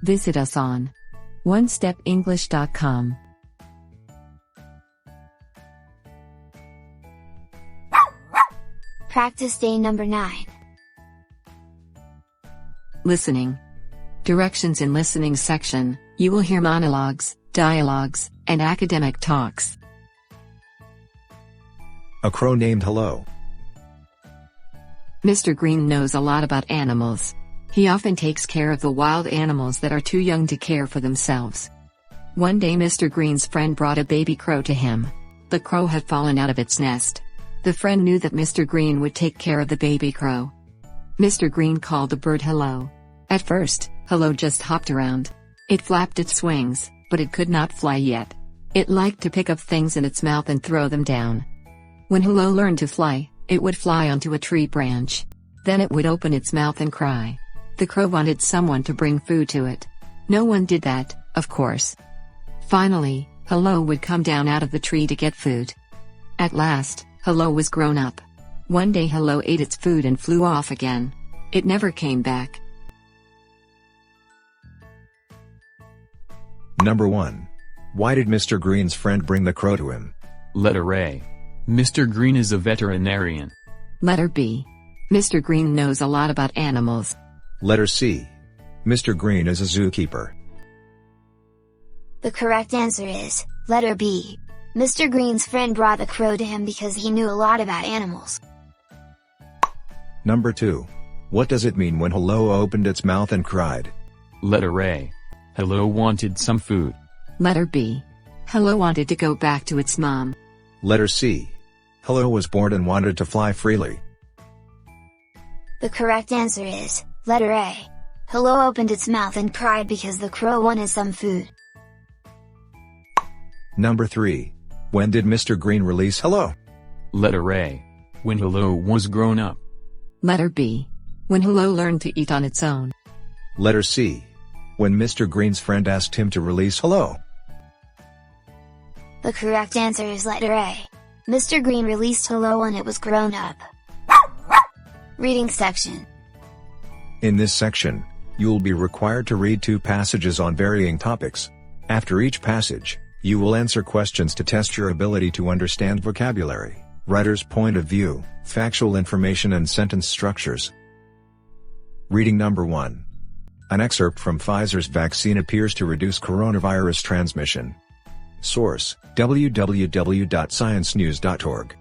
Visit us on onestepenglish.com. Practice day number 9. Listening. Directions in listening section, you will hear monologues, dialogues, and academic talks. A crow named Hello. Mr. Green knows a lot about animals. He often takes care of the wild animals that are too young to care for themselves. One day Mr. Green's friend brought a baby crow to him. The crow had fallen out of its nest. The friend knew that Mr. Green would take care of the baby crow. Mr. Green called the bird Hello. At first, Hello just hopped around. It flapped its wings, but it could not fly yet. It liked to pick up things in its mouth and throw them down. When Hello learned to fly, it would fly onto a tree branch. Then it would open its mouth and cry. The crow wanted someone to bring food to it. No one did that, of course. Finally, Hello would come down out of the tree to get food. At last, Hello was grown up. One day Hello ate its food and flew off again. It never came back. Number 1. Why did Mr. Green's friend bring the crow to him? Letter A. Mr. Green is a veterinarian. Letter B. Mr. Green knows a lot about animals. Letter C. Mr. Green is a zookeeper. The correct answer is letter B. Mr. Green's friend brought the crow to him because he knew a lot about animals. Number 2. What does it mean when Hello opened its mouth and cried? Letter A. Hello wanted some food. Letter B. Hello wanted to go back to its mom. Letter C. Hello was bored and wanted to fly freely. The correct answer is letter A. Hello opened its mouth and cried because the crow wanted some food. Number 3. When did Mr. Green release Hello? Letter A. When Hello was grown up. Letter B. When Hello learned to eat on its own. Letter C. When Mr. Green's friend asked him to release Hello. The correct answer is letter A. Mr. Green released Hello when it was grown up. Reading section. In this section, you will be required to read 2 passages on varying topics. After each passage, you will answer questions to test your ability to understand vocabulary, writer's point of view, factual information and sentence structures. Reading number 1. An excerpt from Pfizer's vaccine appears to reduce coronavirus transmission. Source: www.sciencenews.org.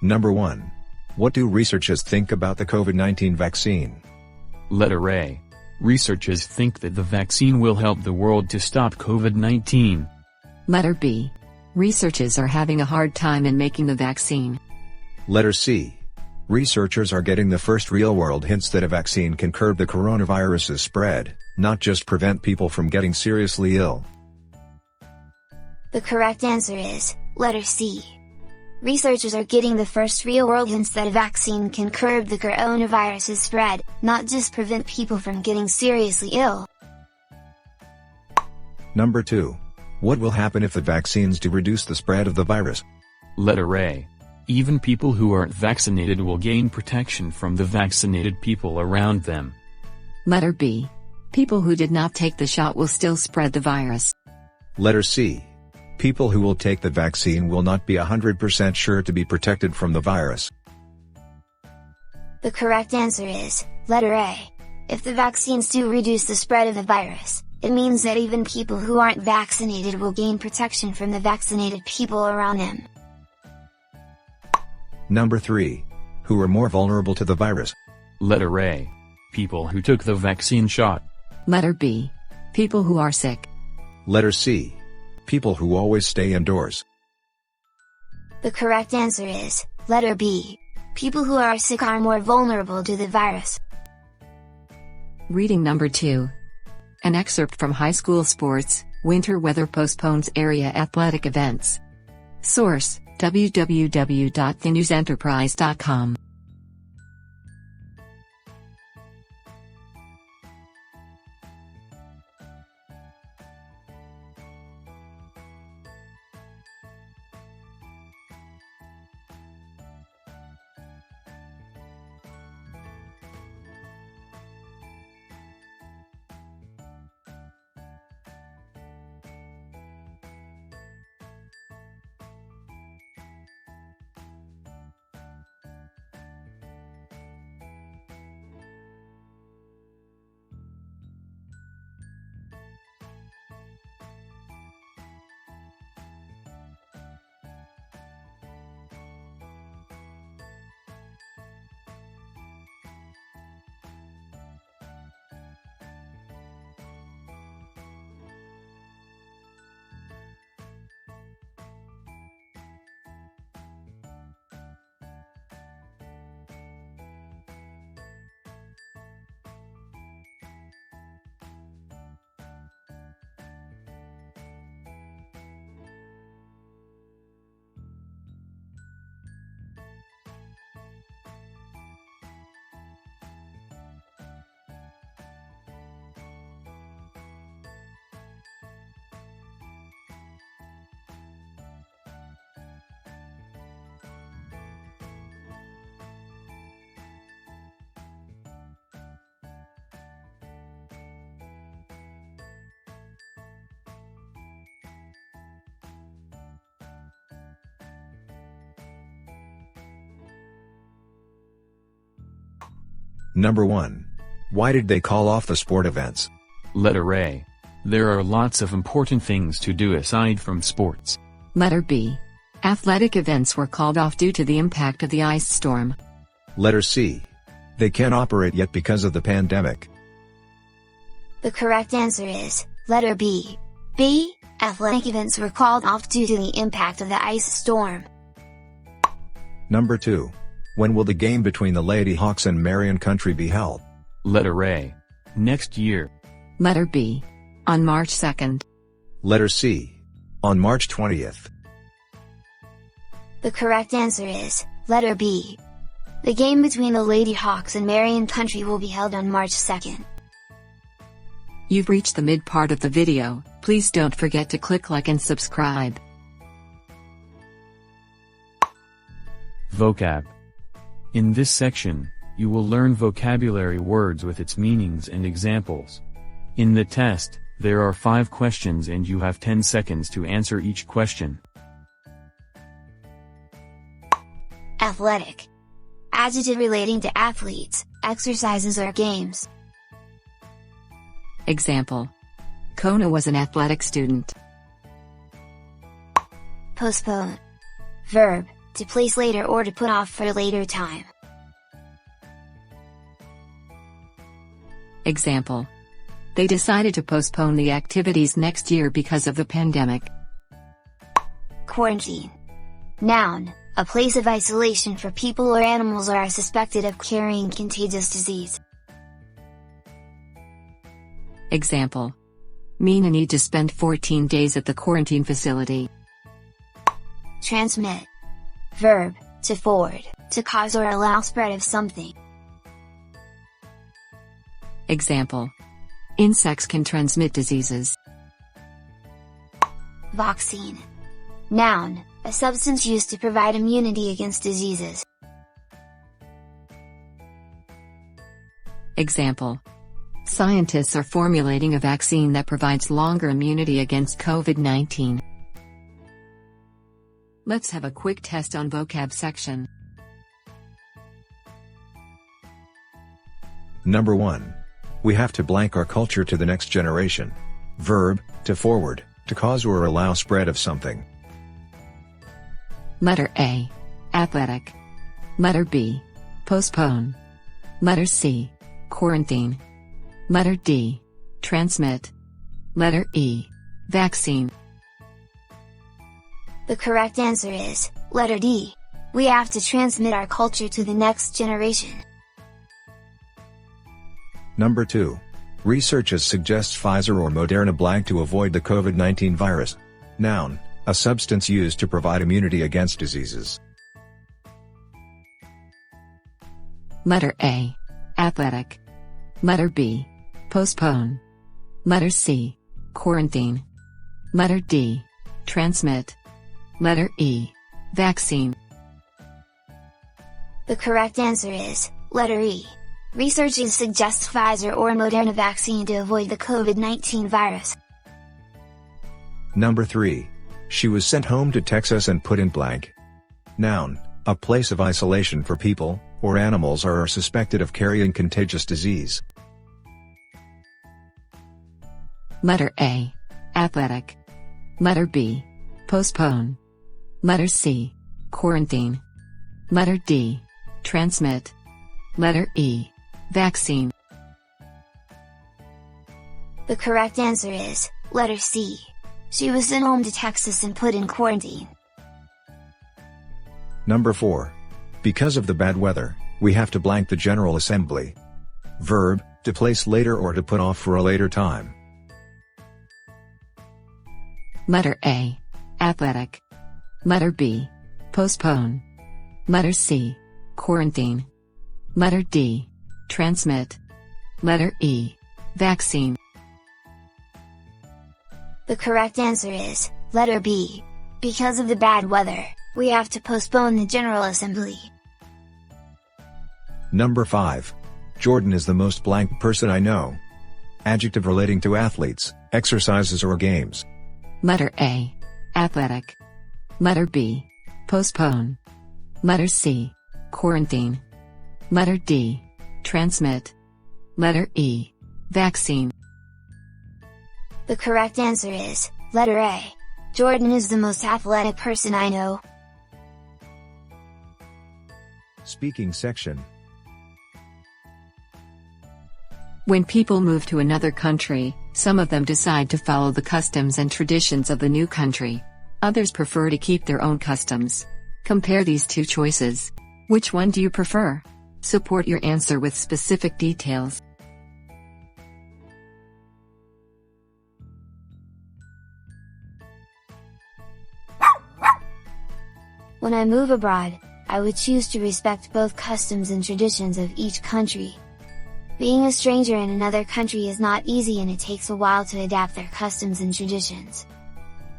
Number 1. What do researchers think about the COVID-19 vaccine? Letter A. Researchers think that the vaccine will help the world to stop COVID-19. Letter B. Researchers are having a hard time in making the vaccine. Letter C. Researchers are getting the first real-world hints that a vaccine can curb the coronavirus's spread, not just prevent people from getting seriously ill. The correct answer is, letter C. Researchers are getting the first real-world hints that a vaccine can curb the coronavirus's spread, not just prevent people from getting seriously ill. Number 2. What will happen if the vaccines do reduce the spread of the virus? Letter A. Even people who aren't vaccinated will gain protection from the vaccinated people around them. Letter B. People who did not take the shot will still spread the virus. Letter C. People who will take the vaccine will not be 100% sure to be protected from the virus. The correct answer is, letter A. If the vaccines do reduce the spread of the virus, it means that even people who aren't vaccinated will gain protection from the vaccinated people around them. Number 3. Who are more vulnerable to the virus? Letter A. People who took the vaccine shot. Letter B. People who are sick. Letter C. People who always stay indoors. The correct answer is, letter B. People who are sick are more vulnerable to the virus. Reading number 2. An excerpt from High School Sports, Winter Weather Postpones Area Athletic Events. Source, www.thenewsenterprise.com. Number 1. Why did they call off the sport events? Letter A. There are lots of important things to do aside from sports. Letter B. Athletic events were called off due to the impact of the ice storm. Letter C. They can't operate yet because of the pandemic. The correct answer is, letter B. B. Athletic events were called off due to the impact of the ice storm. Number 2. When will the game between the Lady Hawks and Marion Country be held? Letter A. Next year. Letter B. On March 2nd. Letter C. On March 20th. The correct answer is, letter B. The game between the Lady Hawks and Marion Country will be held on March 2nd. You've reached the mid part of the video. Please don't forget to click like and subscribe. VOCAB. In this section, you will learn vocabulary words with its meanings and examples. In the test, there are 5 questions and you have 10 seconds to answer each question. Athletic. Adjective relating to athletes, exercises or games. Example. Kona was an athletic student. Postpone. Verb, to place later or to put off for a later time. Example. They decided to postpone the activities next year because of the pandemic. Quarantine. Noun, a place of isolation for people or animals who are suspected of carrying contagious disease. Example. Mina need to spend 14 days at the quarantine facility. Transmit. Verb, to forward, to cause or allow spread of something. Example. Insects can transmit diseases. Vaccine. Noun, a substance used to provide immunity against diseases. Example. Scientists are formulating a vaccine that provides longer immunity against COVID-19. Let's have a quick test on vocab section. Number 1. We have to blank our culture to the next generation. Verb, to forward, to cause or allow spread of something. Letter A. Athletic. Letter B. Postpone. Letter C. Quarantine. Letter D. Transmit. Letter E. Vaccine. The correct answer is, letter D. We have to transmit our culture to the next generation. Number 2. Researchers suggest Pfizer or Moderna blank to avoid the COVID-19 virus. Noun, a substance used to provide immunity against diseases. Letter A. Athletic. Letter B. Postpone. Letter C. Quarantine. Letter D. Transmit. Letter E. Vaccine. The correct answer is, letter E. Researchers suggest Pfizer or Moderna vaccine to avoid the COVID-19 virus. Number 3. She was sent home to Texas and put in blank. Noun, a place of isolation for people, or animals are suspected of carrying contagious disease. Letter A. Athletic. Letter B. Postpone. Letter C. Quarantine. Letter D. Transmit. Letter E. Vaccine. The correct answer is, letter C. She was sent home to Texas and put in quarantine. Number 4. Because of the bad weather, we have to blank the General Assembly. Verb, to place later or to put off for a later time. Letter A. Athletic. Letter B. Postpone. Letter C. Quarantine. Letter D. Transmit. Letter E. Vaccine. The correct answer is, letter B. Because of the bad weather, we have to postpone the General Assembly. Number 5. Jordan is the most blank person I know. Adjective relating to athletes, exercises or games. Letter A. Athletic. Letter B. Postpone. Letter C. Quarantine. Letter D. Transmit. Letter E. Vaccine. The correct answer is, letter A. Jordan is the most athletic person I know. Speaking section. When people move to another country, some of them decide to follow the customs and traditions of the new country. Others prefer to keep their own customs. Compare these two choices. Which one do you prefer? Support your answer with specific details. When I move abroad, I would choose to respect both customs and traditions of each country. Being a stranger in another country is not easy and it takes a while to adapt their customs and traditions.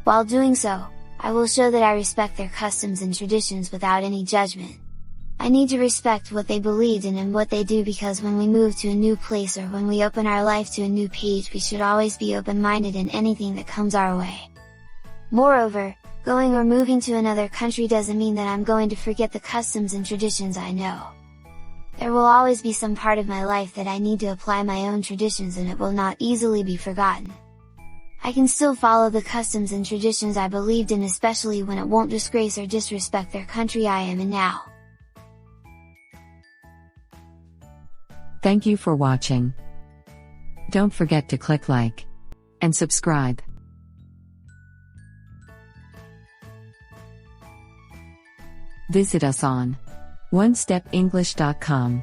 While doing so, I will show that I respect their customs and traditions without any judgment. I need to respect what they believed in and what they do, because when we move to a new place or when we open our life to a new page, we should always be open-minded in anything that comes our way. Moreover, going or moving to another country doesn't mean that I'm going to forget the customs and traditions I know. There will always be some part of my life that I need to apply my own traditions and it will not easily be forgotten. I can still follow the customs and traditions I believed in, especially when it won't disgrace or disrespect their country I am in now. Thank you for watching. Don't forget to click like and subscribe. Visit us on onestepenglish.com.